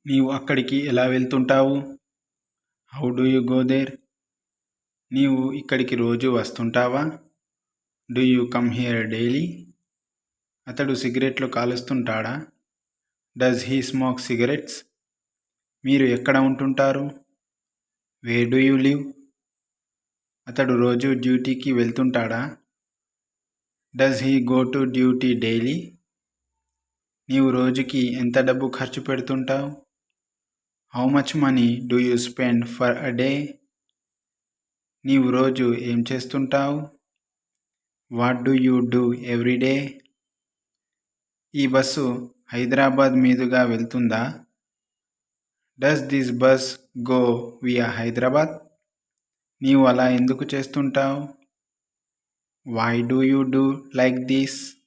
నీవు అక్కడికి ఎలా వెళ్తుంటావు? How do you go there? నీవు ఇక్కడికి రోజు వస్తుంటావా? Do you come here daily? అతడు సిగరెట్లు కాలుస్తుంటాడా? Does he smoke cigarettes? మీరు ఎక్కడ ఉంటుంటారు? Where do you live? అతడు రోజు డ్యూటీకి వెళ్తుంటాడా? Does he go to duty daily? నీవు రోజుకి ఎంత డబ్బు ఖర్చు పెడుతుంటావు? How much money do you spend for a day? నీవు రోజు ఏం చేస్తుంటావు? What do you do every day? ఈ బస్సు హైదరాబాద్ మీదుగా వెళ్తుందా? Does this bus go via Hyderabad? నీవు అలా ఎందుకు చేస్తుంటావు? Why do you do like this?